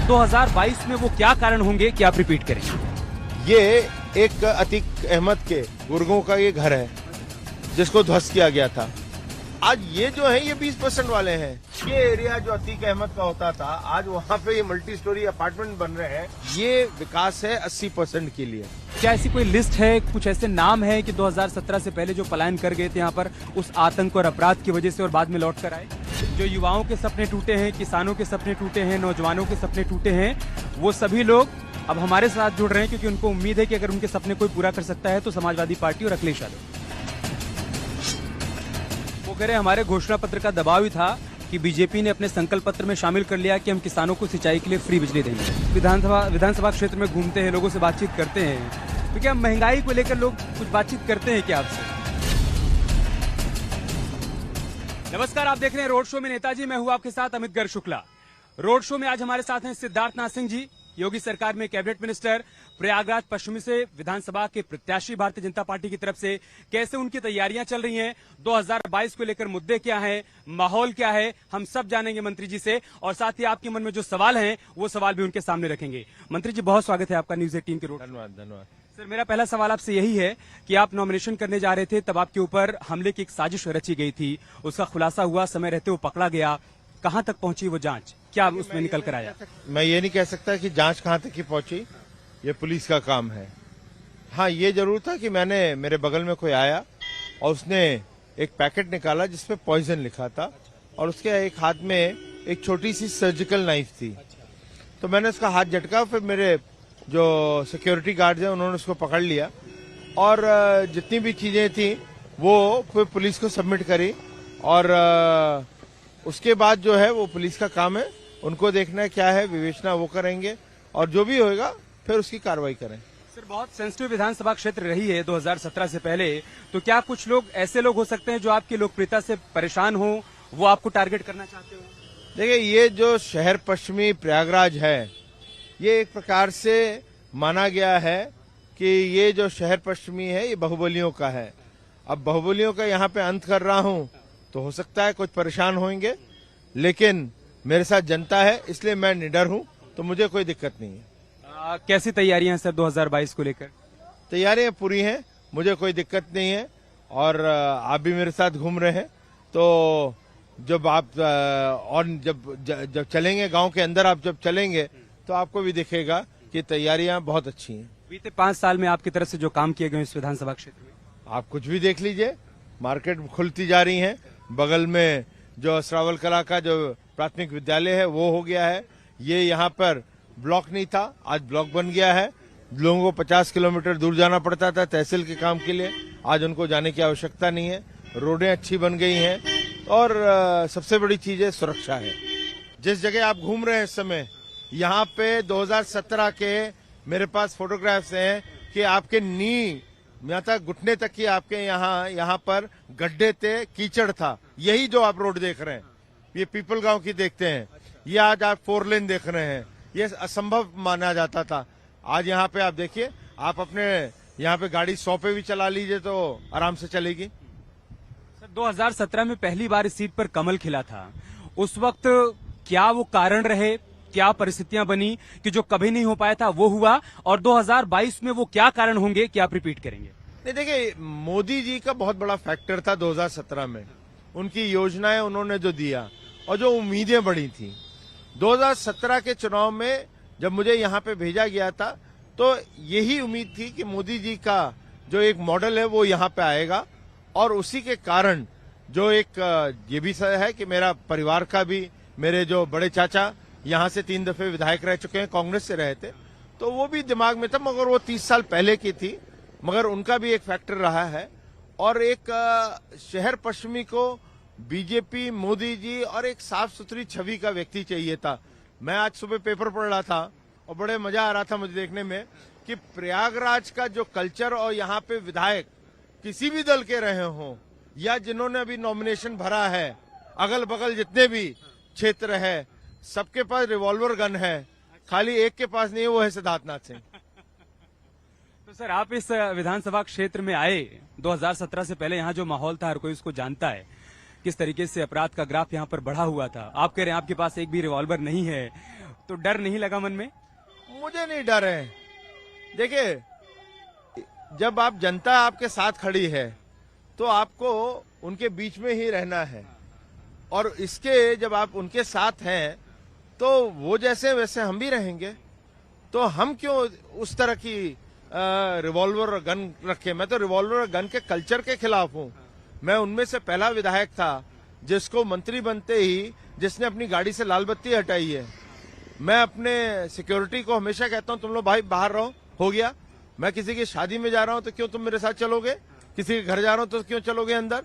2022 में वो क्या कारण होंगे कि आप रिपीट करें? ये एक अतीक अहमद के गुर्गों का ये घर है जिसको ध्वस्त किया गया था। आज ये जो है ये 20% वाले हैं। ये एरिया जो अतीक अहमद का होता था, आज वहाँ पे ये मल्टी स्टोरी अपार्टमेंट बन रहे हैं। ये विकास है 80% के लिए। क्या ऐसी कोई लिस्ट है, कुछ ऐसे नाम है कि 2017 से पहले जो पलायन कर गए थे यहाँ पर उस आतंक और अपराध की वजह से और बाद में लौट कर आए? जो युवाओं के सपने टूटे हैं, किसानों के सपने टूटे हैं, नौजवानों के सपने टूटे हैं, वो सभी लोग अब हमारे साथ जुड़ रहे हैं क्योंकि उनको उम्मीद है कि अगर उनके सपने कोई पूरा कर सकता है तो समाजवादी पार्टी और अखिलेश यादव। वो कह रहे हमारे घोषणा पत्र का दबाव ही था कि बीजेपी ने अपने संकल्प पत्र में शामिल कर लिया कि हम किसानों को सिंचाई के लिए फ्री बिजली देंगे। विधानसभा क्षेत्र में घूमते हैं, लोगों से बातचीत करते हैं, तो क्या महंगाई को लेकर लोग कुछ बातचीत करते हैं क्या आपसे? नमस्कार, आप देख रहे हैं रोड शो में नेताजी। मैं हूं आपके साथ अमित गर्ग शुक्ला। रोड शो में आज हमारे साथ हैं सिद्धार्थनाथ सिंह जी, योगी सरकार में कैबिनेट मिनिस्टर, प्रयागराज पश्चिमी से विधानसभा के प्रत्याशी भारतीय जनता पार्टी की तरफ से। कैसे उनकी तैयारियां चल रही हैं, 2022 को लेकर मुद्दे क्या हैं, माहौल क्या है, हम सब जानेंगे मंत्री जी से। और साथ ही आपके मन में जो सवाल हैं वो सवाल भी उनके सामने रखेंगे। मंत्री जी, बहुत स्वागत है आपका न्यूज 18 के रोड। धन्यवाद। सर, मेरा पहला सवाल आपसे यही है कि आप नॉमिनेशन करने जा रहे थे, तब आपके ऊपर हमले की एक साजिश रची गई थी, उसका खुलासा हुआ, समय रहते वो पकड़ा गया। कहां तक पहुंची वो जांच, क्या उसमें निकल कर आया? मैं ये नहीं कह सकता कि जांच कहां तक की पहुंची, ये पुलिस का काम है। हाँ, ये जरूर था कि मेरे बगल में कोई आया और उसने एक पैकेट निकाला जिसपे पॉइजन लिखा था और उसके एक हाथ में एक छोटी सी सर्जिकल नाइफ थी। तो मैंने उसका हाथ झटका, फिर मेरे जो सिक्योरिटी गार्ड हैं उन्होंने उसको पकड़ लिया और जितनी भी चीजें थी वो फिर पुलिस को सबमिट करी। और उसके बाद जो है वो पुलिस का काम है, उनको देखना है क्या है, विवेचना वो करेंगे और जो भी होगा फिर उसकी कार्रवाई करें। सर, बहुत सेंसिटिव विधानसभा क्षेत्र रही है 2017 से पहले, तो क्या कुछ लोग ऐसे लोग हो सकते हैं जो आपकी लोकप्रियता से परेशान हो, वो आपको टारगेट करना चाहते हो? देखिए, ये जो शहर पश्चिमी प्रयागराज है, ये एक प्रकार से माना गया है कि ये जो शहर पश्चिमी है ये बाहुबलियों का है। अब बाहुबलियों का यहाँ पे अंत कर रहा हूँ तो हो सकता है कुछ परेशान होंगे, लेकिन मेरे साथ जनता है इसलिए मैं निडर हूँ, तो मुझे कोई दिक्कत नहीं है। कैसी तैयारियां हैं सर 2022 को लेकर? तैयारियां पूरी हैं, मुझे कोई दिक्कत नहीं है। और आप भी मेरे साथ घूम रहे हैं, तो जब आप और जब चलेंगे गांव के अंदर, आप जब चलेंगे तो आपको भी दिखेगा कि तैयारियां बहुत अच्छी हैं। बीते 5 साल में आपकी तरफ से जो काम किए गए इस विधानसभा क्षेत्र में, आप कुछ भी देख लीजिए, मार्केट खुलती जा रही है, बगल में जो श्रावल कला का जो प्राथमिक विद्यालय है वो हो गया है। ये यहाँ पर ब्लॉक नहीं था, आज ब्लॉक बन गया है। लोगों को 50 किलोमीटर दूर जाना पड़ता था तहसील के काम के लिए, आज उनको जाने की आवश्यकता नहीं है। रोडें अच्छी बन गई हैं और सबसे बड़ी चीज है सुरक्षा है। जिस जगह आप घूम रहे हैं इस समय, यहाँ पे 2017 के मेरे पास फोटोग्राफ्स हैं कि आपके नी यहाँ तक घुटने तक की आपके यहाँ पर गड्ढे थे, कीचड़ था। यही जो आप रोड देख रहे हैं, ये पीपल गांव की देखते हैं, ये आज आप 4 लेन देख रहे हैं, ये असंभव माना जाता था। आज यहाँ पे आप देखिए, आप अपने यहाँ पे गाड़ी 100 पे भी चला लीजिए तो आराम से चलेगी। सर, 2017 में पहली बार इस सीट पर कमल खिला था, उस वक्त क्या वो कारण रहे, क्या परिस्थितियां बनी कि जो कभी नहीं हो पाया था वो हुआ, और 2022 में वो क्या कारण होंगे कि आप रिपीट करेंगे? नहीं, देखिए, मोदी जी का बहुत बड़ा फैक्टर था 2017 में, उनकी योजनाएं उन्होंने जो दिया और जो उम्मीदें बढ़ी थी। 2017 के चुनाव में जब मुझे यहाँ पे भेजा गया था तो यही उम्मीद थी कि मोदी जी का जो एक मॉडल है वो यहाँ पे आएगा, और उसी के कारण जो एक ये भी है कि मेरा परिवार का भी, मेरे जो बड़े चाचा यहाँ से 3 दफे विधायक रह चुके हैं, कांग्रेस से रहे थे, तो वो भी दिमाग में था, मगर वो 30 साल पहले की थी, मगर उनका भी एक फैक्टर रहा है। और एक शहर पश्चिमी को बीजेपी, मोदी जी और एक साफ सुथरी छवि का व्यक्ति चाहिए था। मैं आज सुबह पेपर पढ़ रहा था और बड़े मजा आ रहा था मुझे देखने में कि प्रयागराज का जो कल्चर और यहाँ पे विधायक किसी भी दल के रहे हों या जिन्होंने अभी नॉमिनेशन भरा है, अगल बगल जितने भी क्षेत्र है, सबके पास रिवॉल्वर गन है, खाली एक के पास नहीं है, वो है सिद्धार्थनाथ सिंह। तो सर, आप इस विधानसभा क्षेत्र में आए 2017 से पहले, यहाँ जो माहौल था हर कोई उसको जानता है, किस तरीके से अपराध का ग्राफ यहाँ पर बढ़ा हुआ था। आप कह रहे हैं आपके पास एक भी रिवॉल्वर नहीं है, तो डर नहीं लगा मन में? मुझे नहीं डर है। देखिए, जब आप जनता आपके साथ खड़ी है तो आपको उनके बीच में ही रहना है, और इसके जब आप उनके साथ हैं तो वो जैसे वैसे हम भी रहेंगे। तो हम क्यों उस तरह की रिवॉल्वर और गन रखे? मैं तो रिवॉल्वर और गन के कल्चर के खिलाफ हूं। मैं उनमें से पहला विधायक था जिसको मंत्री बनते ही जिसने अपनी गाड़ी से लाल बत्ती हटाई है। मैं अपने सिक्योरिटी को हमेशा कहता हूं, तुम लोग भाई बाहर रहो, हो गया। मैं किसी की शादी में जा रहा हूं तो क्यों तुम मेरे साथ चलोगे? किसी के घर जा रहा हूं तो क्यों चलोगे अंदर?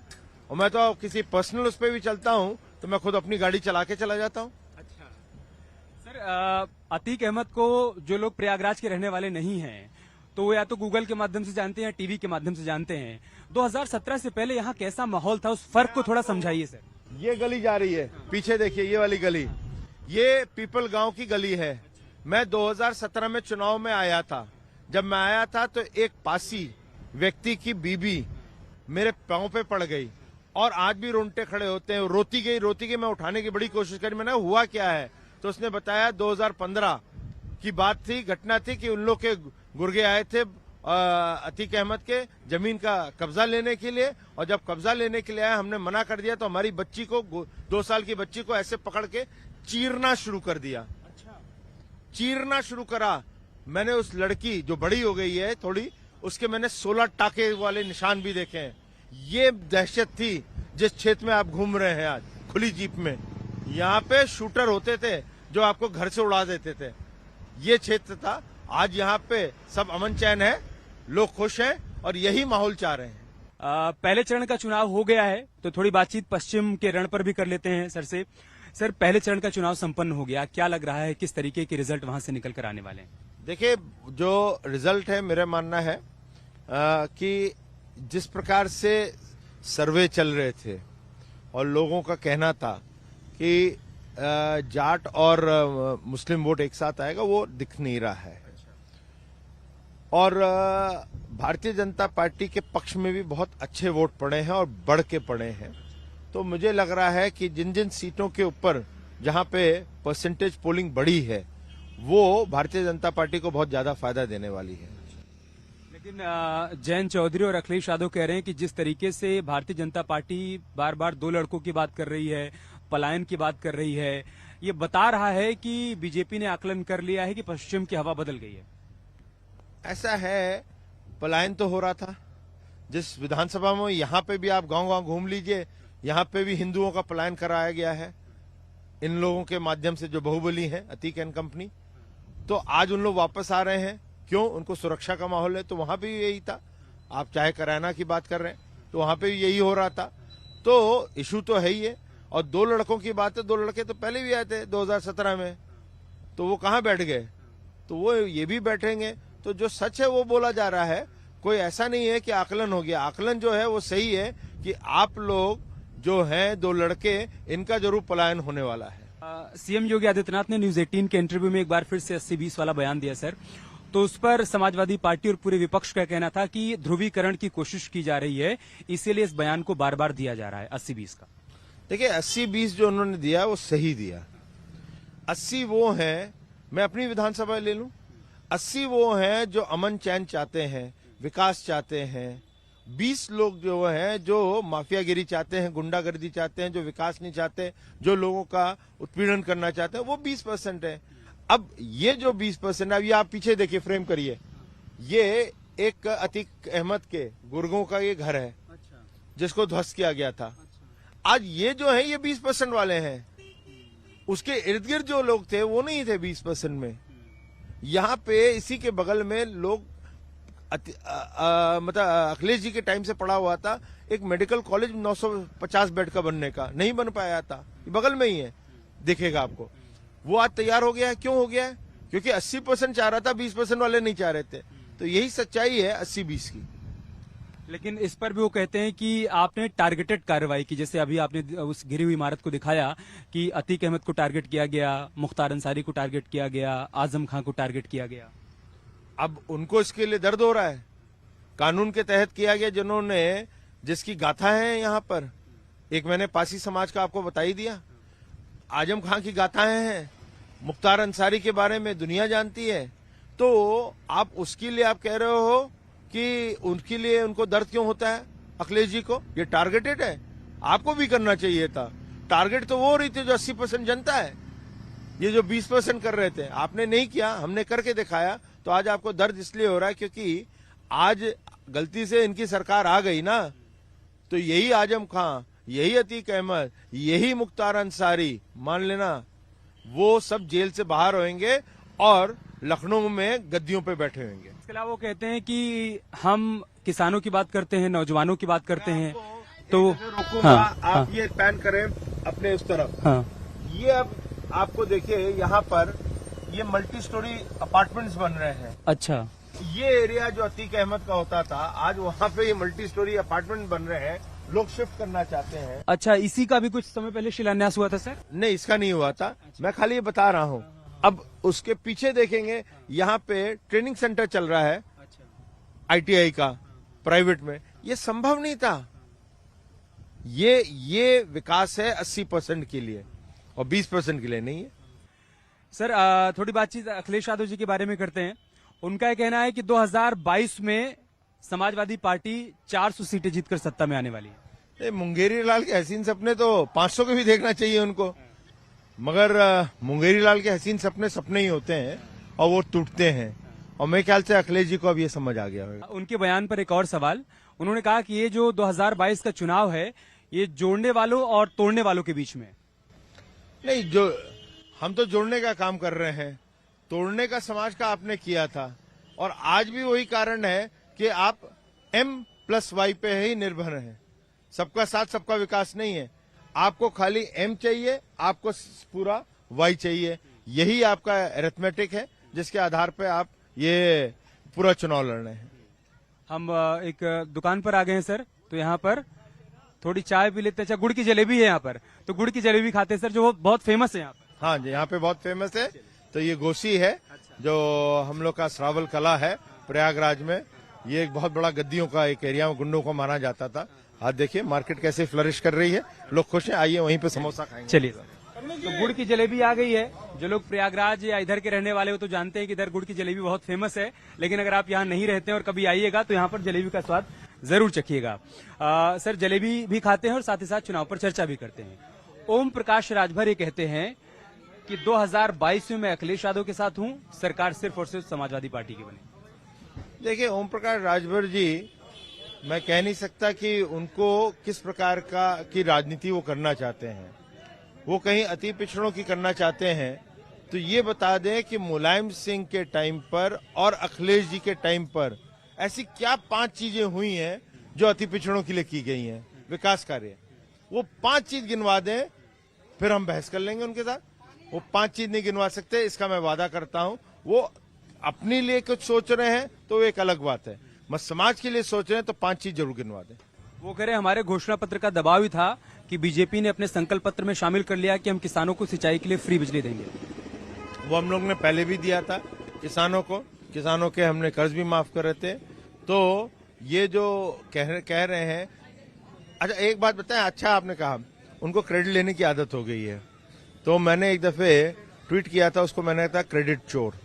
और मैं तो किसी पर्सनल उस पर भी चलता हूं तो मैं खुद अपनी गाड़ी चला के चला जाता हूं। अच्छा सर, अतीक अहमद को जो लोग प्रयागराज के रहने वाले नहीं हैं तो वो या तो गूगल के माध्यम से जानते हैं या टीवी के माध्यम से जानते हैं। 2017 से पहले यहाँ कैसा माहौल था, उस फर्क को थोड़ा समझाइए सर। ये गली जा रही है, पीछे देखिए, ये वाली गली, ये पीपल गांव की गली है। मैं 2017 में चुनाव में आया था। जब मैं आया था तो एक पासी व्यक्ति की बीबी मेरे पांव पे पड़ गई, और आज भी रोंगटे खड़े होते हैं। रोती गई, मैं उठाने की बड़ी कोशिश करी। मैंने हुआ क्या है, तो उसने बताया 2015 की बात थी, घटना थी कि उन लोग के गुर्गे आए थे अतीक अहमद के जमीन का कब्जा लेने के लिए, और जब कब्जा लेने के लिए आया हमने मना कर दिया तो हमारी बच्ची को, 2 साल की बच्ची को ऐसे पकड़ के चीरना शुरू कर दिया। अच्छा। चीरना शुरू करा। मैंने उस लड़की जो बड़ी हो गई है थोड़ी, उसके मैंने 16 टाके वाले निशान भी देखे हैं। ये दहशत थी जिस क्षेत्र में आप घूम रहे हैं आज खुली जीप में। यहाँ पे शूटर होते थे जो आपको घर से उड़ा देते थे। ये क्षेत्र था। आज यहाँ पे सब अमन चैन है, लोग खुश हैं और यही माहौल चाह रहे हैं। पहले चरण का चुनाव हो गया है तो थोड़ी बातचीत पश्चिम के रण पर भी कर लेते हैं सर से। सर, पहले चरण का चुनाव संपन्न हो गया, क्या लग रहा है, किस तरीके के रिजल्ट वहां से निकल कर आने वाले हैं? देखिए, जो रिजल्ट है, मेरा मानना है कि जिस प्रकार से सर्वे चल रहे थे और लोगों का कहना था कि जाट और मुस्लिम वोट एक साथ आएगा, वो दिख नहीं रहा है। और भारतीय जनता पार्टी के पक्ष में भी बहुत अच्छे वोट पड़े हैं और बढ़ के पड़े हैं। तो मुझे लग रहा है कि जिन जिन सीटों के ऊपर जहां पे परसेंटेज पोलिंग बढ़ी है वो भारतीय जनता पार्टी को बहुत ज्यादा फायदा देने वाली है। लेकिन जयंत चौधरी और अखिलेश यादव कह रहे हैं कि जिस तरीके से भारतीय जनता पार्टी बार बार 2 लड़कों की बात कर रही है, पलायन की बात कर रही है, ये बता रहा है कि बीजेपी ने आकलन कर लिया है कि पश्चिम की हवा बदल गई है। ऐसा है, पलायन तो हो रहा था जिस विधानसभा में। यहाँ पे भी आप गांव-गांव घूम लीजिए, यहाँ पे भी हिंदुओं का पलायन कराया गया है इन लोगों के माध्यम से जो बाहुबली है, अतीक एंड कंपनी। तो आज उन लोग वापस आ रहे हैं। क्यों? उनको सुरक्षा का माहौल है। तो वहां पे भी यही था। आप चाहे करैना की बात कर रहे हैं तो वहां पे भी यही हो रहा था। तो इशू तो है ही है। और 2 लड़कों की बात है, 2 लड़के तो पहले भी आए थे 2017 में, तो वो कहाँ बैठ गए? तो वो ये भी बैठेंगे। तो जो सच है वो बोला जा रहा है। कोई ऐसा नहीं है कि आकलन हो गया। आकलन जो है वो सही है कि आप लोग जो हैं 2 लड़के, इनका जरूर पलायन होने वाला है। सीएम योगी आदित्यनाथ ने न्यूज 18 के इंटरव्यू में एक बार फिर से 80-20 वाला बयान दिया सर, तो उस पर समाजवादी पार्टी और पूरे विपक्ष का कहना था कि ध्रुवीकरण की कोशिश की जा रही है, इसीलिए इस बयान को बार बार दिया जा रहा है 80-20 का। देखिए, 80-20 जो उन्होंने दिया वो सही दिया। 80 वो हैं, मैं अपनी विधानसभा ले लूं, 80 वो हैं जो अमन चैन चाहते हैं, विकास चाहते हैं। 20 लोग जो हैं जो माफियागिरी चाहते हैं, गुंडागर्दी चाहते हैं, जो विकास नहीं चाहते, जो लोगों का उत्पीड़न करना चाहते हैं, वो 20% है। अब ये जो 20% है, अब ये आप पीछे देखिए, फ्रेम करिए, ये एक अतीक अहमद के गुर्गों का ये घर है जिसको ध्वस्त किया गया था। आज ये जो है ये 20% वाले हैं। उसके इर्द गिर्द जो लोग थे वो नहीं थे 20% में। यहाँ पे इसी के बगल में लोग मतलब अखिलेश जी के टाइम से पड़ा हुआ था एक मेडिकल कॉलेज 950 बेड का बनने का, नहीं बन पाया था। बगल में ही है, दिखेगा आपको। वो आज तैयार हो गया है। क्यों हो गया है? क्योंकि 80% चाह रहा था, 20% वाले नहीं चाह रहे थे। तो यही सच्चाई है 80-20 की। लेकिन इस पर भी वो कहते हैं कि आपने टारगेटेड कार्रवाई की, जैसे अभी आपने उस घिरी हुई इमारत को दिखाया कि अतीक अहमद को टारगेट किया गया, मुख्तार अंसारी को टारगेट किया गया, आजम खां को टारगेट किया गया। अब उनको इसके लिए दर्द हो रहा है। कानून के तहत किया गया, जिन्होंने, जिसकी गाथा है यहाँ पर। एक मैंने पासी समाज का आपको बता ही दिया। आजम खां की गाथाएं हैं, मुख्तार अंसारी के बारे में दुनिया जानती है, तो आप उसके लिए आप कह रहे हो कि उनके लिए उनको दर्द क्यों होता है अखिलेश जी को? ये टारगेटेड है, आपको भी करना चाहिए था। टारगेट तो वो हो रही थी जो 80% जनता है, ये जो 20% कर रहे थे आपने नहीं किया, हमने करके दिखाया। तो आज आपको दर्द इसलिए हो रहा है क्योंकि आज गलती से इनकी सरकार आ गई ना, तो यही आजम खां, यही अतीक अहमद, यही मुख्तार अंसारी, मान लेना वो सब जेल से बाहर होंगे और लखनऊ में गद्दियों पे बैठे होंगे। इसके अलावा वो कहते हैं कि हम किसानों की बात करते हैं, नौजवानों की बात करते हैं, तो आप ये पैन करें अपने उस तरफ। ये अब आपको देखिए यहाँ पर ये मल्टी स्टोरी अपार्टमेंट्स बन रहे हैं। अच्छा, ये एरिया जो अतीक अहमद का होता था, आज वहाँ पे ये मल्टी स्टोरी अपार्टमेंट बन रहे हैं, लोग शिफ्ट करना चाहते हैं। अच्छा, इसी का भी कुछ समय पहले शिलान्यास हुआ था सर? नहीं, इसका नहीं हुआ था, मैं खाली ये बता रहा हूँ। अब उसके पीछे देखेंगे, यहाँ पे ट्रेनिंग सेंटर चल रहा है ITI का प्राइवेट में, ये संभव नहीं था। ये विकास है 80% के लिए और 20% के लिए नहीं है। सर थोड़ी बातचीत अखिलेश यादव जी के बारे में करते हैं। उनका यह कहना है कि 2022 में समाजवादी पार्टी 400 सीटें जीतकर सत्ता में आने वाली है। मुंगेरी लाल के हसीन सपने तो 500 के भी देखना चाहिए उनको, मगर मुंगेरी लाल के हसीन सपने सपने ही होते हैं और वो टूटते हैं। और मेरे ख्याल से अखिलेश जी को अब ये समझ आ गया होगा। उनके बयान पर एक और सवाल, उन्होंने कहा कि ये जो 2022 का चुनाव है ये जोड़ने वालों और तोड़ने वालों के बीच में नहीं, जो हम तो जोड़ने का काम कर रहे हैं, तोड़ने का समाज का आपने किया था। और आज भी वही कारण है कि आप M+Y पे ही निर्भर हैं। सबका साथ सबका विकास नहीं है, आपको खाली M चाहिए, आपको पूरा Y चाहिए। यही आपका अरिथमेटिक है जिसके आधार पे आप ये पूरा चुनाव लड़ रहे हैं। हम एक दुकान पर आ गए हैं सर, तो यहाँ पर थोड़ी चाय पी लेते हैं। अच्छा, गुड़ की जलेबी है यहाँ पर, तो गुड़ की जलेबी खाते हैं सर, जो बहुत फेमस है यहाँ पर। हाँ जी, यहाँ पे बहुत फेमस है। तो ये गोशी है जो हम लोग का श्रावल कला है प्रयागराज में। ये एक बहुत बड़ा गद्दियों का एक एरिया में गुंडों को माना जाता था। आज देखिए मार्केट कैसे फ्लरिश कर रही है, लोग खुश हैं। आइए वहीं पे समोसा खाएंगे। चलिए, तो गुड़ की जलेबी आ गई है। जो लोग प्रयागराज या इधर के रहने वाले हो तो जानते हैं कि इधर गुड़ की जलेबी बहुत फेमस है, लेकिन अगर आप यहाँ नहीं रहते हैं और कभी आइएगा तो यहाँ पर जलेबी का स्वाद जरूर चखिएगा। सर जलेबी भी खाते हैं और साथ ही साथ चुनाव पर चर्चा भी करते हैं। ओम प्रकाश राजभर ये कहते हैं कि 2022 में मैं अखिलेश यादव के साथ हूं, सरकार सिर्फ और सिर्फ समाजवादी पार्टी की बने। देखिए ओम प्रकाश राजभर जी, मैं कह नहीं सकता कि उनको किस प्रकार की राजनीति वो करना चाहते हैं। वो कहीं अति पिछड़ों की करना चाहते हैं तो ये बता दें कि मुलायम सिंह के टाइम पर और अखिलेश जी के टाइम पर ऐसी क्या 5 चीजें हुई हैं जो अति पिछड़ों के लिए की गई हैं विकास कार्य। वो 5 चीज गिनवा दें, फिर हम बहस कर लेंगे उनके साथ। वो 5 चीज नहीं गिनवा सकते, इसका मैं वादा करता हूं। वो अपने लिए कुछ सोच रहे हैं तो वो एक अलग बात है, बस समाज के लिए सोच रहे हैं तो 5 चीज जरूर गिनवा दें। वो कह रहे हमारे घोषणा पत्र का दबाव ही था कि बीजेपी ने अपने संकल्प पत्र में शामिल कर लिया कि हम किसानों को सिंचाई के लिए फ्री बिजली देंगे। वो हम लोग ने पहले भी दिया था किसानों को, किसानों के हमने कर्ज भी माफ कर रहे थे। तो ये जो कह रहे हैं, अच्छा एक बात बताएं, अच्छा आपने कहा उनको क्रेडिट लेने की आदत हो गई है। तो मैंने एक दफे ट्वीट किया था, उसको मैंने कहा क्रेडिट चोर।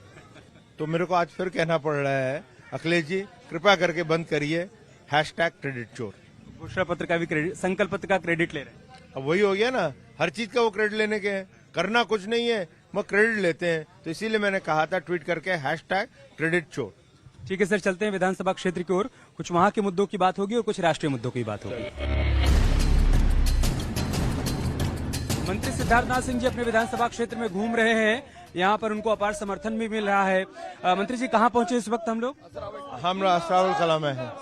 तो मेरे को आज फिर कहना पड़ रहा है, अखिलेश जी कृपया करके बंद करिए #क्रेडिट चोर। घोषणा पत्र का भी क्रेडिट, संकल्प पत्र का क्रेडिट ले रहे हैं। अब वही हो गया ना, हर चीज का वो क्रेडिट लेने के हैं, करना कुछ नहीं है वो क्रेडिट लेते हैं। तो इसीलिए मैंने कहा था ट्वीट करके #क्रेडिट चोर। ठीक है सर, चलते हैं विधानसभा क्षेत्र की ओर। कुछ वहां के मुद्दों की बात होगी और कुछ राष्ट्रीय मुद्दों की बात होगी। मंत्री सिद्धार्थनाथ सिंह जी अपने विधानसभा क्षेत्र में घूम रहे हैं, यहाँ पर उनको अपार समर्थन भी मिल रहा है। मंत्री जी कहाँ पहुंचे इस वक्त हम लोग? हम श्रावल कला में हैं।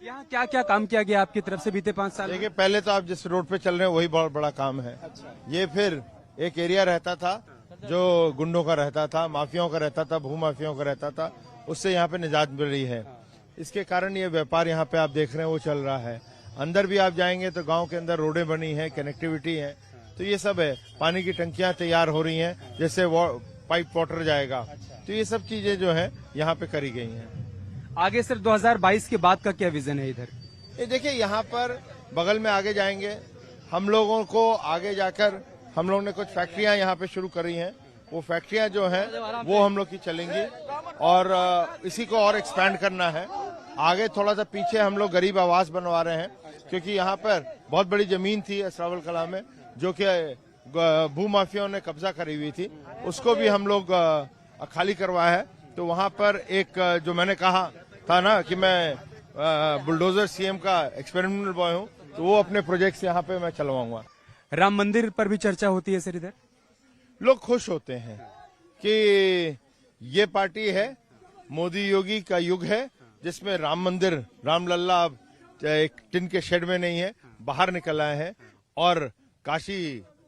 यहाँ क्या क्या काम किया गया आपकी तरफ से बीते 5 साल? देखिए पहले तो आप जिस रोड पे चल रहे हैं वही बहुत बड़ा काम है। ये फिर एक एरिया रहता था जो गुंडों का रहता था, माफियाओं का रहता था, भूमाफियाओं का रहता था, उससे यहाँ पे निजात मिल रही है। इसके कारण ये व्यापार यहाँ पे आप देख रहे हैं वो चल रहा है। अंदर भी आप जाएंगे तो गांव के अंदर रोडें बनी है, कनेक्टिविटी है, तो ये सब है। पानी की टंकियां तैयार हो रही हैं, जैसे पाइप वाटर जाएगा, तो ये सब चीजें जो है यहाँ पे करी गई हैं। आगे सर 2022 के बाद का क्या विजन है इधर? ये देखिए यहाँ पर बगल में आगे जाएंगे हम लोगों को, आगे जाकर हम लोगों ने कुछ फैक्ट्रियां यहाँ पे शुरू करी हैं वो फैक्ट्रियां जो हैं वो हम लोग की चलेंगी और इसी को और एक्सपैंड करना है। आगे थोड़ा सा पीछे हम लोग गरीब आवास बनवा रहे हैं, क्योंकि यहाँ पर बहुत बड़ी जमीन थी असरावल कला में जो कि भूमाफियाओं ने कब्जा करी हुई थी, उसको भी हम लोग खाली करवाया है। तो वहाँ पर एक जो मैंने कहा था ना कि मैं बुलडोजर सीएम का एक्सपेरिमेंटल बॉय हूँ, तो वो अपने प्रोजेक्ट्स यहाँ पे मैं चलवाऊंगा। राम मंदिर पर भी चर्चा होती है सर इधर। लोग खुश होते हैं कि ये पार्टी है, मोदी योगी का युग है, जिसमें राम मंदिर, रामलल्ला अब एक टिन के शेड में नहीं है, बाहर निकल आए हैं और काशी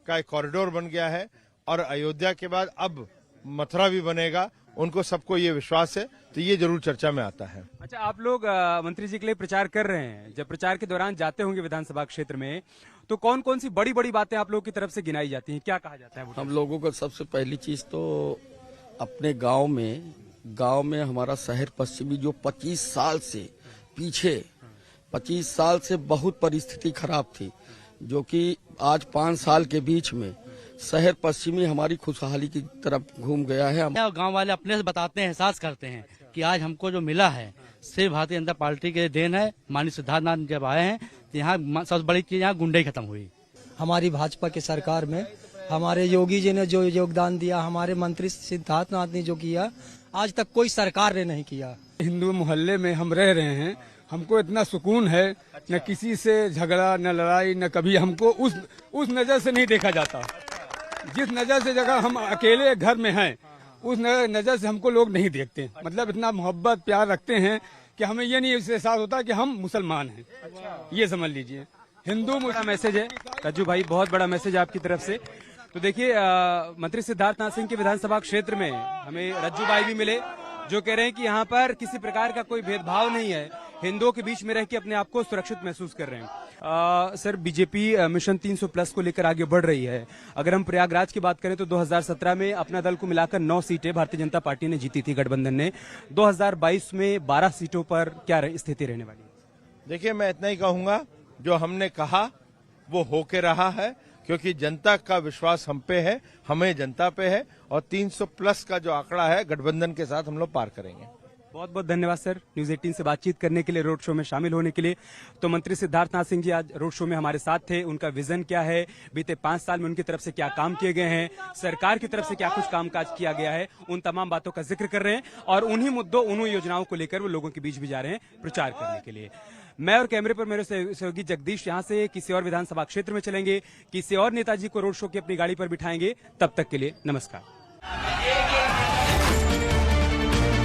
का एक कॉरिडोर बन गया है और अयोध्या के बाद अब मथुरा भी बनेगा। उनको सबको ये विश्वास है, तो ये जरूर चर्चा में आता है। अच्छा, आप लोग मंत्री जी के लिए प्रचार कर रहे हैं, जब प्रचार के दौरान जाते होंगे विधानसभा क्षेत्र में, तो कौन कौन सी बड़ी बड़ी बातें आप लोगों की तरफ से गिनाई जाती हैं, क्या कहा जाता है? हम लोगों को सबसे पहली चीज तो अपने गांव में हमारा शहर पश्चिमी जो 25 साल से पीछे 25 साल से बहुत परिस्थिति खराब थी, जो कि आज 5 साल के बीच में शहर पश्चिमी हमारी खुशहाली की तरफ घूम गया है। गांव वाले अपने से बताते हैं, एहसास करते हैं कि आज हमको जो मिला है सिर्फ भारतीय जनता पार्टी के देन है। माननीय सिद्धार्थनाथ जब आए हैं तो यहाँ सबसे बड़ी चीज यहाँ गुंडई खत्म हुई। हमारी भाजपा की सरकार में हमारे योगी जी ने जो योगदान दिया, हमारे मंत्री सिद्धार्थनाथ ने जो किया, आज तक कोई सरकार ने नहीं किया। हिंदू मोहल्ले में हम रह रहे हैं, हमको इतना सुकून है, न किसी से झगड़ा न लड़ाई, न कभी हमको उस नजर से नहीं देखा जाता। जिस नजर से जगह हम अकेले घर में हैं, उस नजर से हमको लोग नहीं देखते। मतलब इतना मोहब्बत प्यार रखते हैं कि हमें ये नहीं एहसास होता कि हम मुसलमान हैं। ये समझ लीजिए, हिंदू बड़ा मैसेज है रज्जू भाई, बहुत बड़ा मैसेज आपकी तरफ से। तो देखिए, मंत्री सिद्धार्थनाथ सिंह के विधानसभा क्षेत्र में हमें रज्जू भाई भी मिले, जो कह रहे हैं कि यहाँ पर किसी प्रकार का कोई भेदभाव नहीं है, हिंदुओं के बीच में रह के अपने आप को सुरक्षित महसूस कर रहे हैं। सर, बीजेपी मिशन 300+ को लेकर आगे बढ़ रही है। अगर हम प्रयागराज की बात करें तो 2017 में अपना दल को मिलाकर 9 सीटें भारतीय जनता पार्टी ने जीती थी, गठबंधन ने। 2022 में 12 सीटों पर क्या स्थिति रहने वाली है? देखिए, मैं इतना ही कहूंगा, जो हमने कहा वो होके रहा है, क्योंकि जनता का विश्वास हम पे है, हमें जनता पे है, और 300+ का जो आंकड़ा है गठबंधन के साथ हम लोग पार करेंगे। बहुत बहुत धन्यवाद सर, न्यूज 18 से बातचीत करने के लिए, रोड शो में शामिल होने के लिए। तो मंत्री सिद्धार्थनाथ सिंह जी आज रोड शो में हमारे साथ थे। उनका विजन क्या है, बीते 5 साल में उनकी तरफ से क्या काम किए गए हैं, सरकार की तरफ से क्या कुछ कामकाज किया गया है, उन तमाम बातों का जिक्र कर रहे हैं और उन्हीं मुद्दों, उन्हीं योजनाओं को लेकर वो लोगों के बीच भी जा रहे हैं प्रचार करने के लिए। मैं और कैमरे पर मेरे सहयोगी जगदीश यहाँ से किसी और विधानसभा क्षेत्र में चलेंगे, किसी और नेताजी को रोड शो की अपनी गाड़ी पर बिठाएंगे। तब तक के लिए नमस्कार।